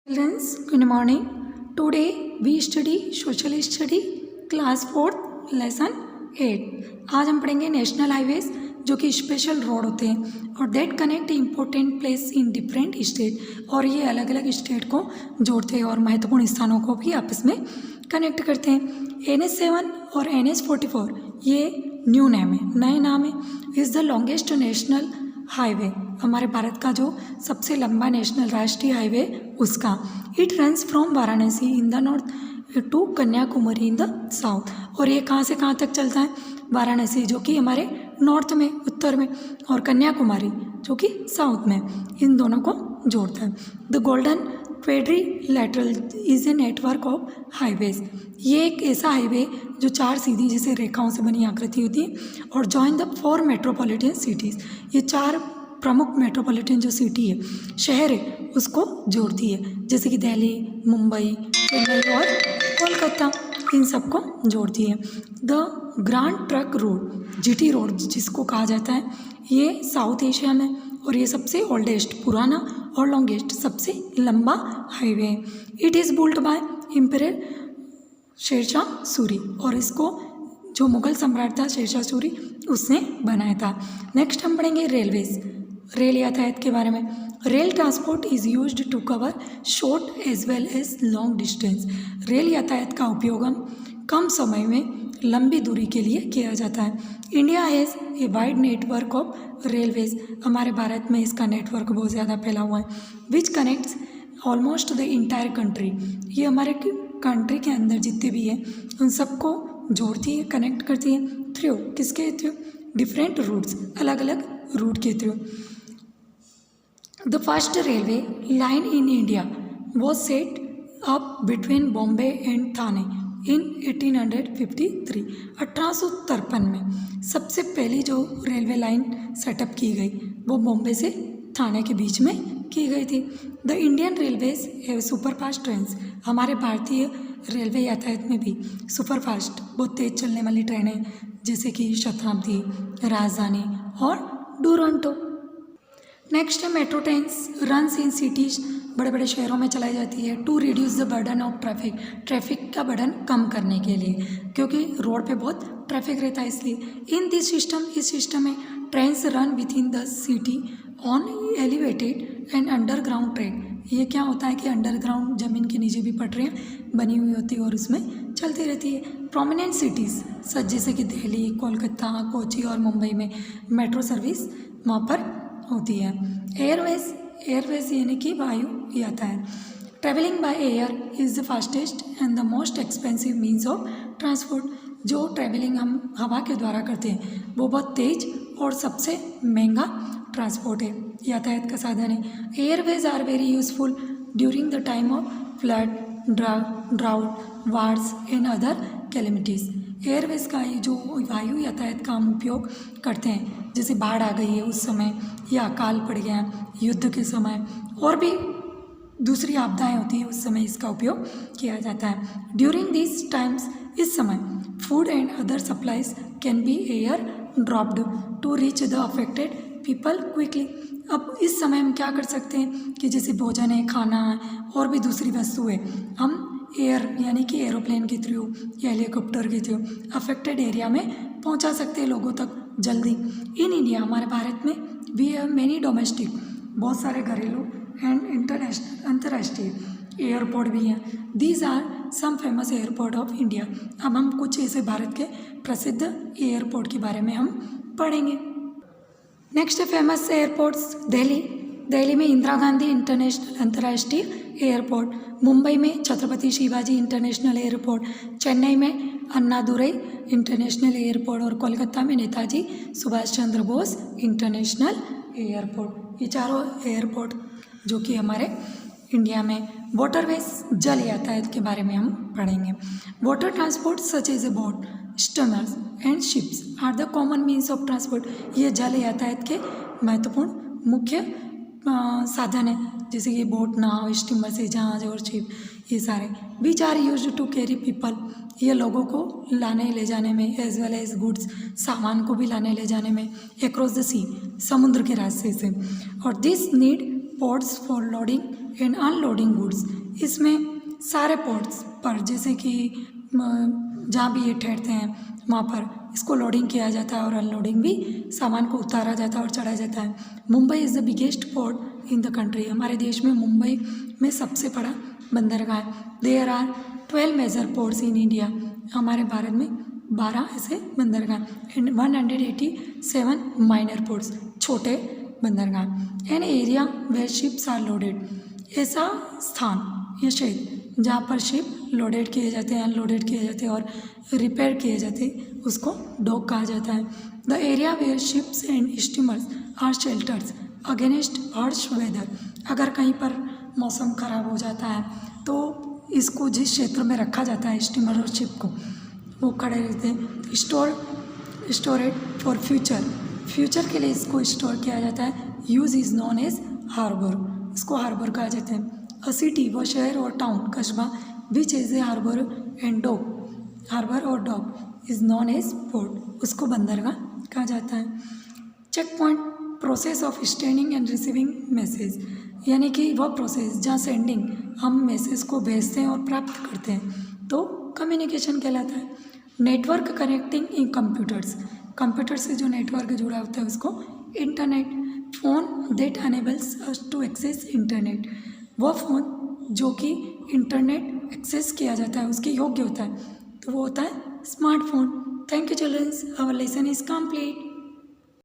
Children's, good morning. Today we study social study class 4th lesson 8. आज हम पढ़ेंगे national highways जो कि स्पेशल रोड होते हैं और that connect important place in different state, और ये अलग अलग स्टेट को जोड़ते हैं और महत्वपूर्ण स्थानों को भी आपस में कनेक्ट करते हैं। NH7 और NH44 ये न्यू नेम है, नए नाम है। Is the longest national highway, हमारे भारत का जो सबसे लंबा नेशनल राष्ट्रीय हाईवे उसका। It runs from Varanasi in the north to Kanyakumari in the south, और ये कहाँ से कहाँ तक चलता है? वाराणसी जो कि हमारे नॉर्थ में, उत्तर में, और कन्याकुमारी जो कि साउथ में, इन दोनों को जोड़ता है। The golden quadrilateral is a network of highways, ये एक ऐसा हाईवे जो चार सीधी जैसे रेखाओं से बनी आकृति होती है और जॉइन द 4 मेट्रोपॉलिटन सिटीज़, ये 4 प्रमुख मेट्रोपॉलिटन जो सिटी है, शहर है, उसको जोड़ती है, जैसे कि दिल्ली, मुंबई, चेन्नई और कोलकाता, इन सबको जोड़ती है। The grand trunk road, GT road जिसको कहा जाता है, ये साउथ एशिया में, और ये सबसे ओल्डेस्ट, पुराना और लॉन्गेस्ट, सबसे लंबा हाईवे है। It is built by emperor Sher Shah Suri, और इसको जो मुगल सम्राट था शेरशाह सूरी उसने बनाया था। नेक्स्ट हम पढ़ेंगे रेलवेज, रेल यातायात के बारे में। Rail transport is used to cover short as well as long distance, rail यातायात का उपयोग हम कम समय में लंबी दूरी के लिए किया जाता है। India has a wide network of railways, हमारे भारत में इसका नेटवर्क बहुत ज़्यादा फैला हुआ है। Which connects almost the entire country, ये हमारे कंट्री के अंदर जितने भी हैं उन सबको जोड़ती है, कनेक्ट करती है। थ्रू, किसके थ्रू? डिफरेंट रूट्स, अलग अलग रूट के through. The first railway line in India was set up between Bombay and Thane in 1853, 1853 में सबसे पहली जो रेलवे लाइन सेटअप की गई वो बॉम्बे से थाने के बीच में की गई थी। The Indian railways have superfast trains, हमारे भारतीय रेलवे यातायात में भी सुपरफास्ट, बहुत तेज़ चलने वाली ट्रेनें जैसे कि शताब्दी, राजधानी और डूरंटो। नेक्स्ट है metro trains runs in cities, बड़े बड़े शहरों में चलाई जाती है। To reduce the burden of traffic, traffic का बर्डन कम करने के लिए, क्योंकि रोड पे बहुत ट्रैफिक रहता है इसलिए। इन दिस सिस्टम, इस सिस्टम में trains run with in the city on elevated and underground track, ये क्या होता है कि अंडरग्राउंड ज़मीन के नीचे भी पटरियाँ बनी हुई होती है और उसमें चलती रहती है। प्रोमिनेंट सिटीज़ सच जैसे कि दिल्ली, कोलकाता, कोची और मुंबई में मेट्रो सर्विस वहाँ पर होती है। एयरवेज, एयरवेज यानी कि वायु यातायात। Travelling by air is the fastest and the most expensive means of transport, जो ट्रेवलिंग हम हवा के द्वारा करते हैं वो बहुत तेज़ और सबसे महंगा ट्रांसपोर्ट है, यातायात का साधन है। Airways are very useful during the time of flood, drought, wars and other calamities. Airways का ये जो वायु यातायात का हम उपयोग करते हैं, जैसे बाढ़ आ गई है उस समय, या अकाल पड़ गया, युद्ध के समय, और भी दूसरी आपदाएं होती हैं उस समय इसका उपयोग किया जाता है। ड्यूरिंग दिस टाइम्स, इस समय food and other supplies can be air dropped to reach the affected people quickly. अब इस समय हम क्या कर सकते हैं कि जैसे भोजन है, खाना है, और भी दूसरी वस्तुएं हम एयर यानी कि एरोप्लेन के थ्रू या हेलीकॉप्टर के थ्रू अफेक्टेड एरिया में पहुंचा सकते हैं लोगों तक जल्दी। इन इंडिया, हमारे भारत में वी हैव मेनी डोमेस्टिक, बहुत सारे घरेलू एंड इंटरनेशनल, अंतर्राष्ट्रीय एयरपोर्ट भी हैं। These are some famous airport of India. अब हम कुछ ऐसे भारत के प्रसिद्ध एयरपोर्ट के बारे में हम पढ़ेंगे। नेक्स्ट है फेमस एयरपोर्ट्स। दिल्ली, दिल्ली में इंदिरा गांधी इंटरनेशनल अंतर्राष्ट्रीय एयरपोर्ट, मुंबई में छत्रपति शिवाजी इंटरनेशनल एयरपोर्ट, चेन्नई में अन्नादुरई इंटरनेशनल एयरपोर्ट, और कोलकाता में नेताजी सुभाष चंद्र बोस इंटरनेशनल एयरपोर्ट। ये चारों एयरपोर्ट जो कि हमारे इंडिया में। वाटरवेज, जल यातायात के बारे में हम पढ़ेंगे। Water transport such as a boat, steamers and ships are the common means of transport, ये जल यातायात के महत्वपूर्ण मुख्य साधन है, जैसे कि बोट, नाव, स्टीमर से जहाज और शिप, ये सारे। Which are used to carry people, ये लोगों को लाने ले जाने में, एज वेल एज गुड्स, सामान को भी लाने ले जाने में, अक्रॉस द सी, समुद्र के रास्ते से। और this need ports for loading and unloading goods. इसमें सारे पोर्ट्स पर, जैसे कि जहाँ भी ये ठहरते हैं वहाँ पर इसको लोडिंग किया जाता है और अनलोडिंग भी, सामान को उतारा जाता है और चढ़ाया जाता है। Mumbai is the biggest port in the country. हमारे देश में मुंबई में सबसे बड़ा बंदरगाह है। There are 12 major ports in India. हमारे भारत में 12 ऐसे बंदरगाह एंड 187 माइनर पोर्ट्स, छोटे बंदरगाह। An area where ships are loaded. ऐसा स्थान या क्षेत्र जहाँ पर शिप लोडेड किए जाते हैं, अनलोडेड किए जाते हैं और रिपेयर किए जाते हैं, उसको डॉक कहा जाता है। The area where ships and steamers are shelters against harsh weather. अगर कहीं पर मौसम ख़राब हो जाता है तो इसको जिस क्षेत्र में रखा जाता है स्टीमर और शिप को, वो खड़े रहते हैं। स्टोरेड फॉर फ्यूचर के लिए इसको स्टोर किया जाता है। Use is known as harbour. इसको हार्बर कहा जाता है। अ सिटी वो शहर और टाउन कस्बा which is a harbour and dock. Harbour और dock is known as port. उसको बंदरगाह कहा जाता है। Check point process of sending and receiving message, यानी कि वह प्रोसेस जहाँ सेंडिंग हम मैसेज को भेजते हैं और प्राप्त करते हैं तो कम्युनिकेशन कहलाता है। नेटवर्क कनेक्टिंग इन कंप्यूटर से जो नेटवर्क जुड़ा होता है उसको internet. Phone that enables us to access internet. वह फ़ोन जो कि इंटरनेट एक्सेस किया जाता है उसके योग्य होता है तो वो होता है smartphone. Thank you childrens, our lesson is complete.